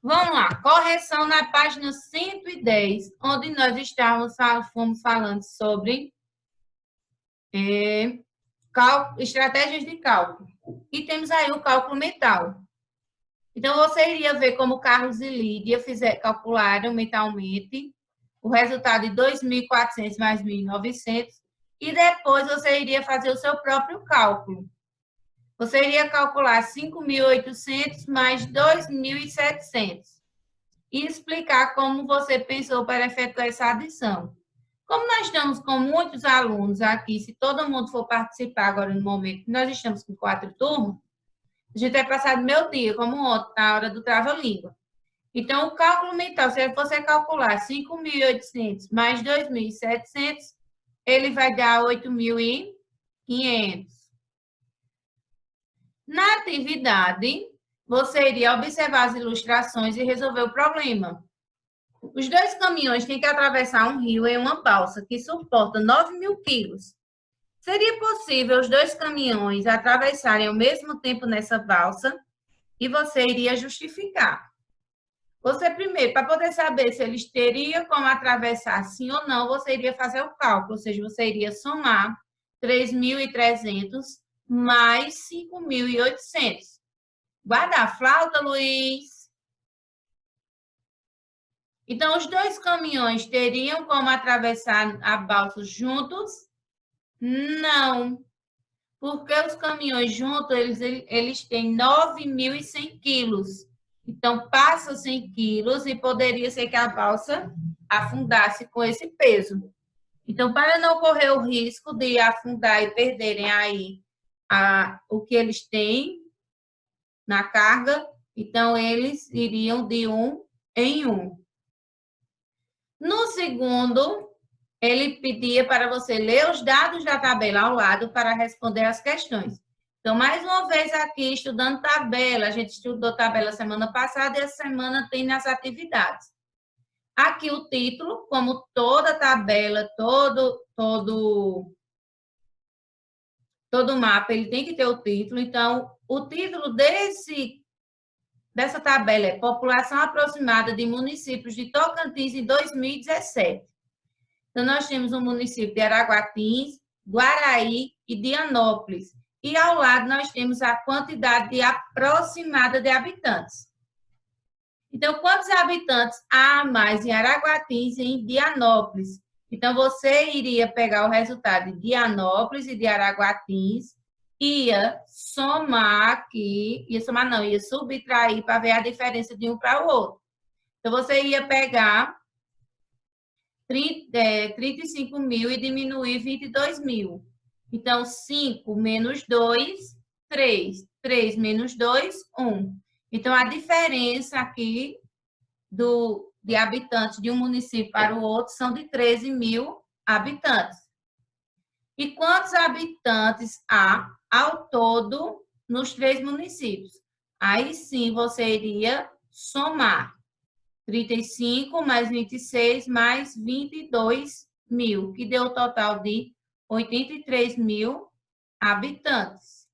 Vamos lá, correção na página 110, onde nós fomos falando sobre estratégias de cálculo. E temos aí o cálculo mental. Então, você iria ver como Carlos e Lídia calcularam mentalmente o resultado de 2.400 mais 1.900 e depois você iria fazer o seu próprio cálculo. Você iria calcular 5.800 mais 2.700 e explicar como você pensou para efetuar essa adição. Como nós estamos com muitos alunos aqui, se todo mundo for participar agora no momento, nós estamos com 4 turmas, a gente vai passar do meu dia, como ontem, na hora do trava-língua. Então, o cálculo mental, se você calcular 5.800 mais 2.700, ele vai dar 8.500. Na atividade, você iria observar as ilustrações e resolver o problema. Os 2 caminhões têm que atravessar um rio em uma balsa que suporta 9.000 quilos. Seria possível os 2 caminhões atravessarem ao mesmo tempo nessa balsa? E você iria justificar. Você primeiro, para poder saber se eles teriam como atravessar sim ou não, você iria fazer o cálculo, ou seja, você iria somar 3.300 mais 5.800. Guarda a flauta, Luiz. Então, os 2 caminhões teriam como atravessar a balsa juntos? Não. Porque os caminhões juntos, eles têm 9.100 quilos. Então, passa 100 quilos e poderia ser que a balsa afundasse com esse peso. Então, para não correr o risco de afundar e perderem aí o que eles têm na carga, então, eles iriam de 1 em 1. No segundo, ele pedia para você ler os dados da tabela ao lado para responder as questões. Então, mais uma vez aqui, estudando tabela. A gente estudou tabela semana passada e essa semana tem nas atividades. Aqui o título, como toda tabela, todo mapa, ele tem que ter o título. Então, o título dessa tabela é População Aproximada de Municípios de Tocantins em 2017. Então, nós temos o município de Araguatins, Guaraí e Dianópolis. E ao lado nós temos a quantidade aproximada de habitantes. Então, quantos habitantes há mais em Araguatins e em Dianópolis? Então, você iria pegar o resultado de Dianópolis e de Araguatins, ia somar aqui, ia subtrair para ver a diferença de um para o outro. Então, você ia pegar 35 mil e diminuir 22 mil. Então, 5 menos 2, 3. 3 menos 2, 1. Então, a diferença aqui de habitantes de um município para o outro são de 13 mil habitantes. E quantos habitantes há ao todo nos 3 municípios? Aí sim, você iria somar. 35 mais 26 mais 22 mil, que deu o total de 83 mil habitantes.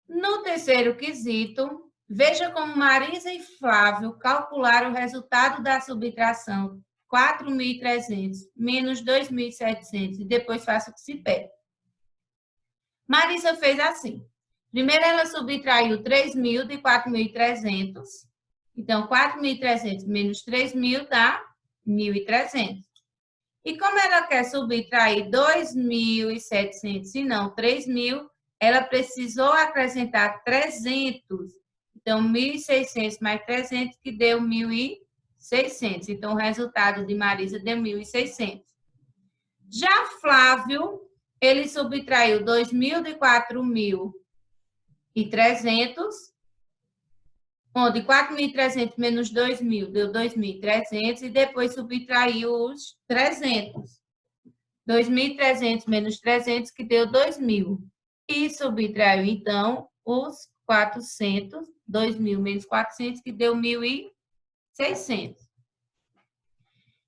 No terceiro quesito, veja como Marisa e Flávio calcularam o resultado da subtração 4.300 menos 2.700 e depois faça o que se pede. Marisa fez assim. Primeiro, ela subtraiu 3.000 de 4.300. Então, 4.300 menos 3.000 dá 1.300. E como ela quer subtrair 2.700 e não 3.000, ela precisou acrescentar 300. Então, 1.600 mais 300, que deu 1.600. Então, o resultado de Marisa deu 1.600. Já Flávio, ele subtraiu 2.000 de 4.300, onde 4.300 menos 2.000 deu 2.300 e depois subtraiu os 300. 2.300 menos 300, que deu 2.000. E subtraiu, então, os 400, 2.000 menos 400, que deu 1.600.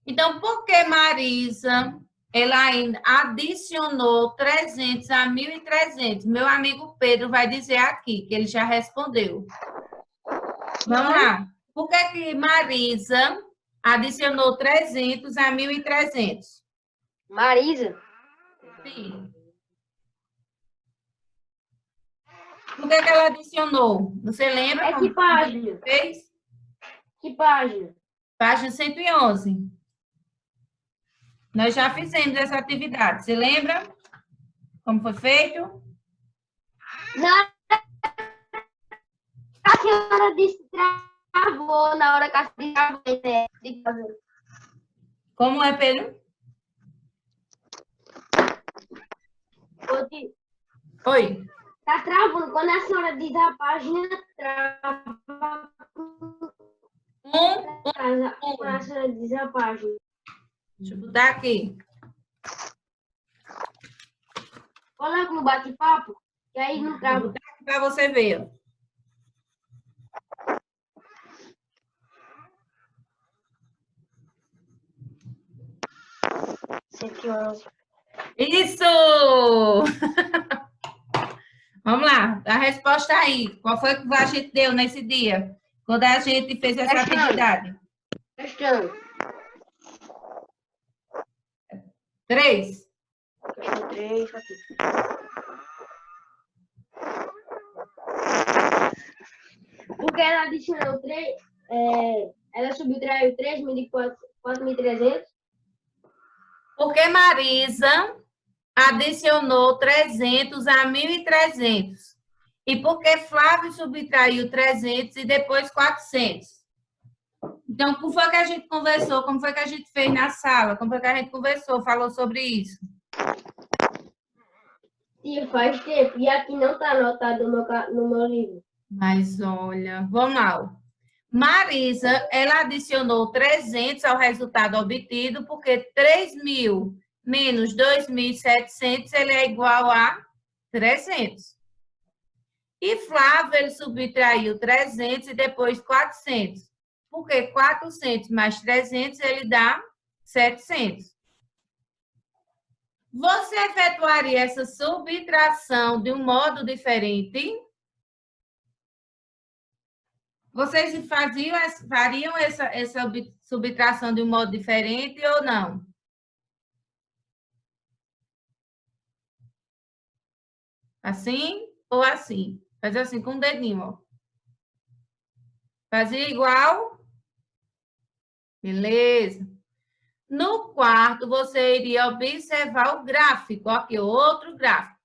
Então, por que Marisa ela ainda adicionou 300 a 1.300. Meu amigo Pedro vai dizer aqui, que ele já respondeu. Vamos lá. Por que Marisa adicionou 300 a 1.300? Marisa? Sim. Por que ela adicionou? Você lembra? É que página? Fez? Que página? Página 111. Nós já fizemos essa atividade. Você lembra como foi feito? Não, a senhora disse travou na hora que a senhora travou. Como é, Pedro? Oi. Tá travando. Quando a senhora diz a página, trava. Quando a senhora diz a página. Deixa eu botar aqui. Coloca no bate-papo, que aí não trava. Vou botar aqui para você ver. 111. Isso! Vamos lá, a resposta aí. Qual foi que a gente deu nesse dia? Quando a gente fez essa atividade? Questão. 3. Questão 3, aqui. Porque ela adicionou 3, ela subtraiu 3.000 de 4.300. Porque Marisa adicionou 300 a 1.300. E porque Flávio subtraiu 300 e depois 400. Então, como foi que a gente conversou? Como foi que a gente fez na sala? Como foi que a gente conversou, falou sobre isso? Sim, faz tempo. E aqui não está anotado no meu livro. Mas olha, vamos lá. Marisa, ela adicionou 300 ao resultado obtido, porque 3.000 menos 2.700, ele é igual a 300. E Flávio, ele subtraiu 300 e depois 400. Porque 400 mais 300, ele dá 700. Você efetuaria essa subtração de um modo diferente? Vocês fariam essa subtração de um modo diferente ou não? Assim ou assim? Faz assim com o dedinho, ó. Fazia igual? Beleza. No quarto, você iria observar o gráfico. Aqui, outro gráfico.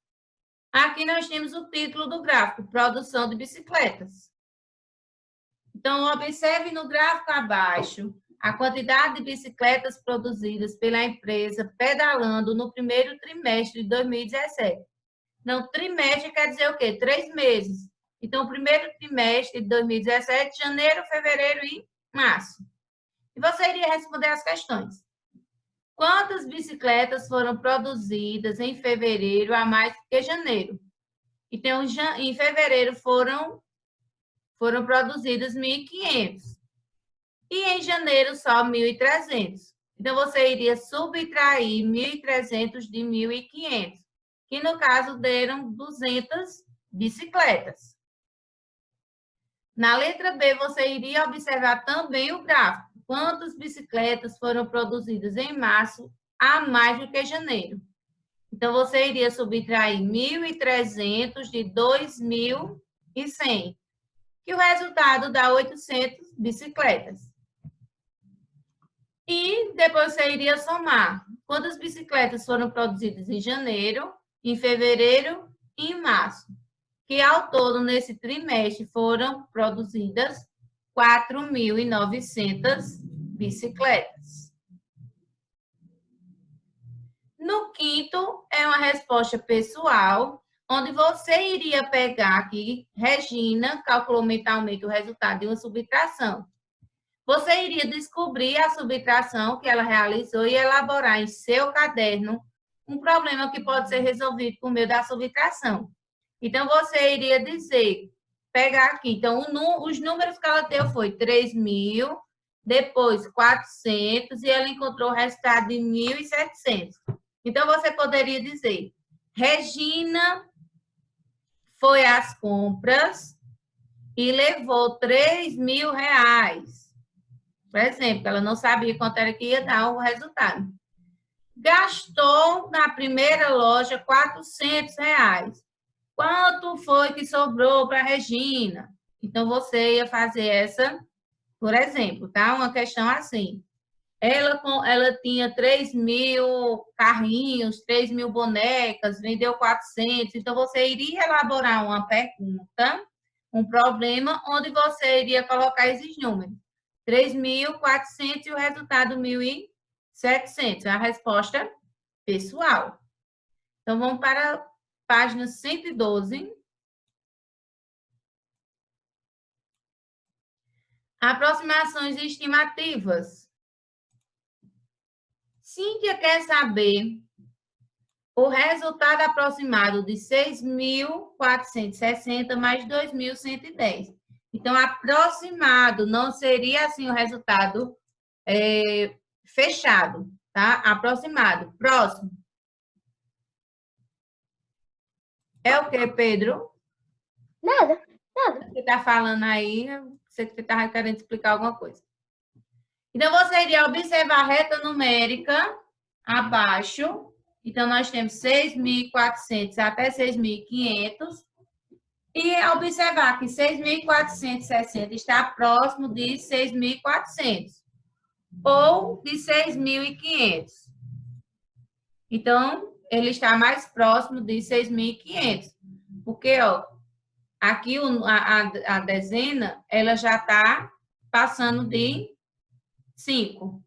Aqui nós temos o título do gráfico, produção de bicicletas. Então, observe no gráfico abaixo a quantidade de bicicletas produzidas pela empresa pedalando no primeiro trimestre de 2017. Não, trimestre quer dizer o quê? 3 meses. Então, o primeiro trimestre de 2017, janeiro, fevereiro e março. E você iria responder as questões. Quantas bicicletas foram produzidas em fevereiro a mais que janeiro? Então, em fevereiro foram produzidas 1.500. E em janeiro só 1.300. Então, você iria subtrair 1.300 de 1.500, que no caso deram 200 bicicletas. Na letra B, você iria observar também o gráfico. Quantas bicicletas foram produzidas em março a mais do que janeiro? Então, você iria subtrair 1.300 de 2.100, que o resultado dá 800 bicicletas. E depois você iria somar quantas bicicletas foram produzidas em janeiro, em fevereiro e em março, que ao todo nesse trimestre foram produzidas 4.900 bicicletas. No quinto, é uma resposta pessoal, onde você iria pegar aqui, Regina calculou mentalmente o resultado de uma subtração. Você iria descobrir a subtração que ela realizou e elaborar em seu caderno um problema que pode ser resolvido por meio da subtração. Então, você iria dizer, pegar aqui, então, os números que ela deu foi 3.000 depois 400 e ela encontrou o resultado de 1.700. Então, você poderia dizer, Regina foi às compras e levou 3.000 reais. Por exemplo, ela não sabia quanto era que ia dar o resultado. Gastou na primeira loja 400 reais. Quanto foi que sobrou para a Regina? Então, você ia fazer essa, por exemplo, tá? Uma questão assim. Ela tinha 3.000 carrinhos, 3.000 bonecas, vendeu 400. Então, você iria elaborar uma pergunta, um problema, onde você iria colocar esses números. 3.400 e o resultado 1.700. A resposta pessoal. Então, vamos para a página 112. Aproximações estimativas. Cíntia quer saber o resultado aproximado de 6.460 mais 2.110. Então, aproximado não seria assim o resultado fechado, tá? Aproximado. Próximo. É o que, Pedro? Nada. Você está falando aí, você estava querendo explicar alguma coisa. Então, você iria observar a reta numérica abaixo. Então, nós temos 6.400 até 6.500. E observar que 6.460 está próximo de 6.400 ou de 6.500. Então, ele está mais próximo de 6.500. Porque, ó, aqui a dezena, ela já está passando de 5.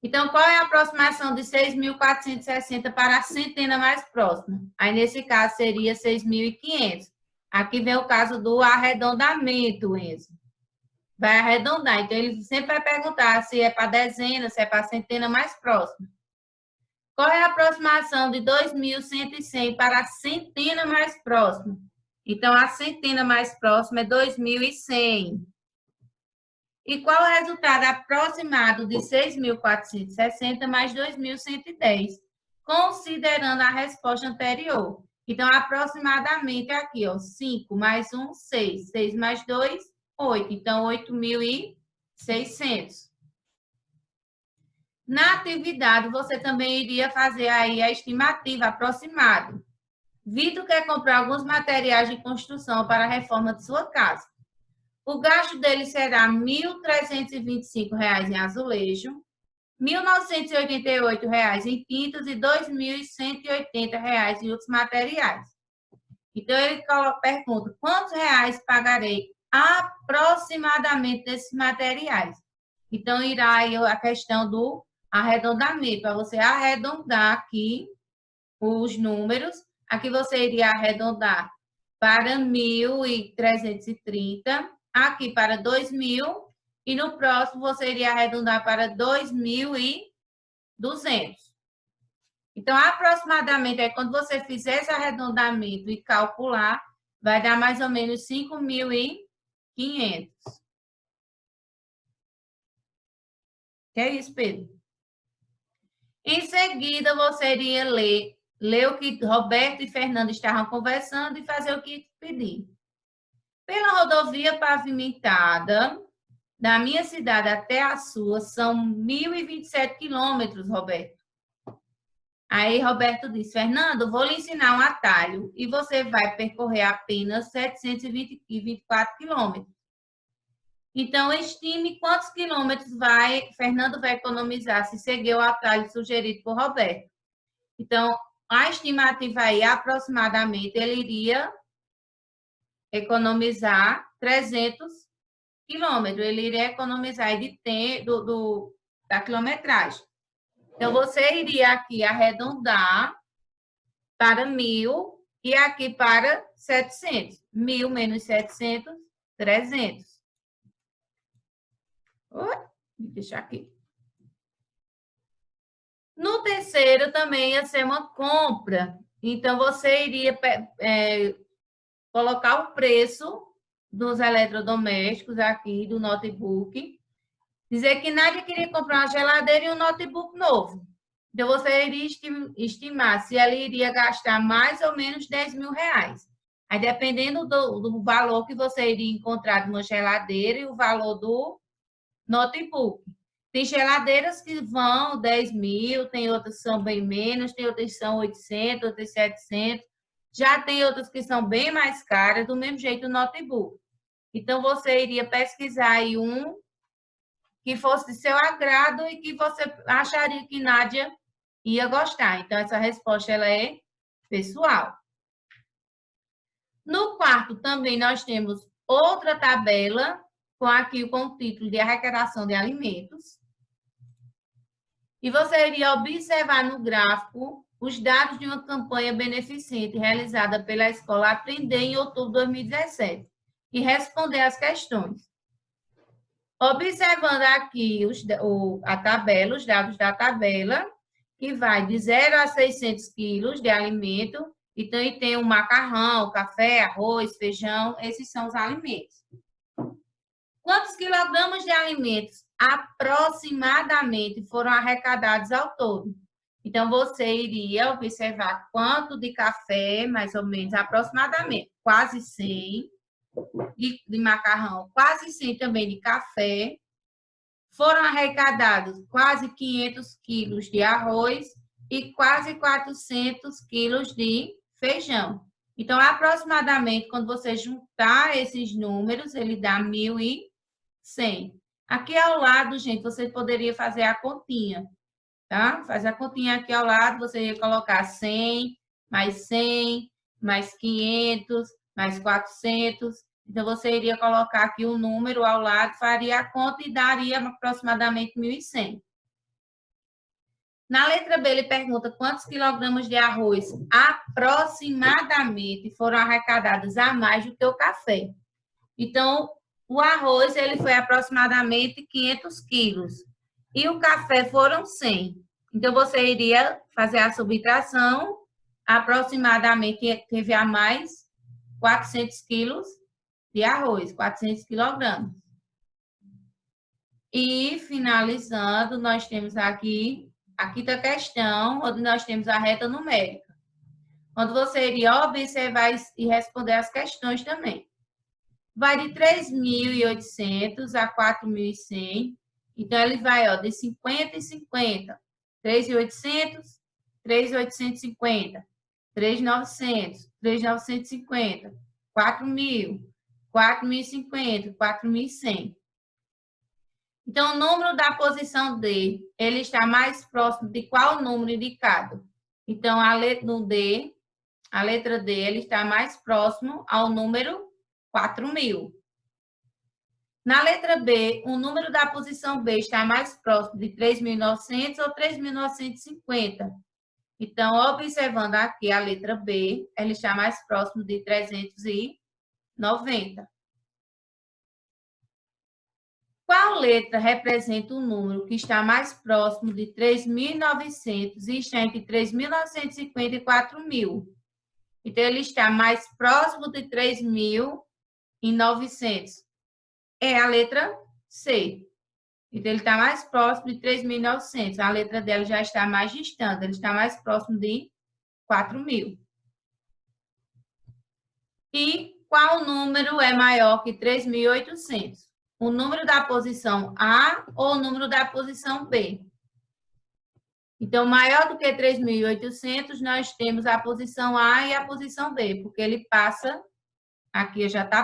Então, qual é a aproximação de 6.460 para a centena mais próxima? Aí, nesse caso, seria 6.500. Aqui vem o caso do arredondamento, Enzo. Vai arredondar. Então, ele sempre vai perguntar se é para dezena, se é para a centena mais próxima. Qual é a aproximação de 2.100 para a centena mais próxima? Então, a centena mais próxima é 2.100. E qual o resultado aproximado de 6.460 mais 2.110, considerando a resposta anterior? Então, aproximadamente aqui, ó, 5 mais 1, 6. 6 mais 2, 8. Então, 8.600. Na atividade, você também iria fazer aí a estimativa aproximada. Vitor quer comprar alguns materiais de construção para a reforma de sua casa. O gasto dele será R$ 1.325 em azulejo, R$ 1.988 em tintas e R$ 2.180 em outros materiais. Então, ele pergunta, quantos reais pagarei aproximadamente desses materiais? Então, irá aí a questão do arredondamento, para você arredondar aqui os números. Aqui você iria arredondar para 1.330, aqui para 2.000, e no próximo você iria arredondar para 2.200. Então, aproximadamente, quando você fizer esse arredondamento e calcular, vai dar mais ou menos 5.500. Que é isso, Pedro? Em seguida, você iria ler o que Roberto e Fernando estavam conversando e fazer o que pedir. Pela rodovia pavimentada, da minha cidade até a sua, são 1.027 quilômetros, Roberto. Aí, Roberto disse, Fernando, vou lhe ensinar um atalho e você vai percorrer apenas 724 quilômetros. Então, estime quantos quilômetros Fernando vai economizar se seguir o atalho sugerido por Roberto. Então, a estimativa aí, aproximadamente, ele iria economizar 300 quilômetros. Ele iria economizar da quilometragem. Então, você iria aqui arredondar para 1.000 e aqui para 700. 1.000 menos 700, 300. Vou deixar aqui. No terceiro, também ia ser uma compra. Então, você iria colocar o preço dos eletrodomésticos aqui, do notebook. Dizer que Nádia queria comprar uma geladeira e um notebook novo. Então, você iria estimar se ela iria gastar mais ou menos 10 mil reais. Aí, dependendo do valor que você iria encontrar de uma geladeira e o valor do notebook. Tem geladeiras que vão 10 mil, tem outras que são bem menos, tem outras que são 800, outras 700. Já tem outras que são bem mais caras, do mesmo jeito o notebook. Então, você iria pesquisar aí um que fosse de seu agrado e que você acharia que Nádia ia gostar. Então, essa resposta ela é pessoal. No quarto, também nós temos outra tabela com o título de arrecadação de alimentos. E você iria observar no gráfico os dados de uma campanha beneficente realizada pela escola Aprender em outubro de 2017 e responder as questões. Observando aqui a tabela, os dados da tabela, que vai de 0 a 600 quilos de alimento, então aí tem o macarrão, café, arroz, feijão, esses são os alimentos. Quantos quilogramas de alimentos aproximadamente foram arrecadados ao todo? Então, você iria observar quanto de café, mais ou menos, aproximadamente, quase 100, de macarrão, quase 100 também de café. Foram arrecadados quase 500 quilos de arroz e quase 400 quilos de feijão. Então, aproximadamente, quando você juntar esses números, ele dá 1.100. Aqui ao lado, gente, você poderia fazer a continha, tá? Faz a continha aqui ao lado, você ia colocar 100, mais 500, mais 400. Então, você iria colocar aqui um número ao lado, faria a conta e daria aproximadamente 1.100. Na letra B, ele pergunta quantos quilogramas de arroz aproximadamente foram arrecadados a mais do que o café. Então, o arroz ele foi aproximadamente 500 quilos e o café foram 100. Então, você iria fazer a subtração, aproximadamente teve a mais 400 quilos de arroz, 400 quilogramas. E, finalizando, nós temos aqui a quinta questão, onde nós temos a reta numérica, onde você iria observar e responder as questões também. Vai de 3.800 a 4.100. Então, ele vai de 50 e 50. 3.800, 3.850. 3.900, 3.950. 4.000, 4.050, 4.100. Então, o número da posição D, ele está mais próximo de qual número indicado? Então, no D, a letra D, ele está mais próximo ao número 4.000. Na letra B, o número da posição B está mais próximo de 3.900 ou 3.950. Então, observando aqui a letra B, ela está mais próximo de 390. Qual letra representa o número que está mais próximo de 3.900 e está entre 3.950 e 4.000? Então, ele está mais próximo de 3.900. É a letra C. Então, ele está mais próximo de 3.900. A letra dela já está mais distante. Ele está mais próximo de 4.000. E qual número é maior que 3.800? O número da posição A ou o número da posição B? Então, maior do que 3.800, nós temos a posição A e a posição B, porque ele passa, aqui já está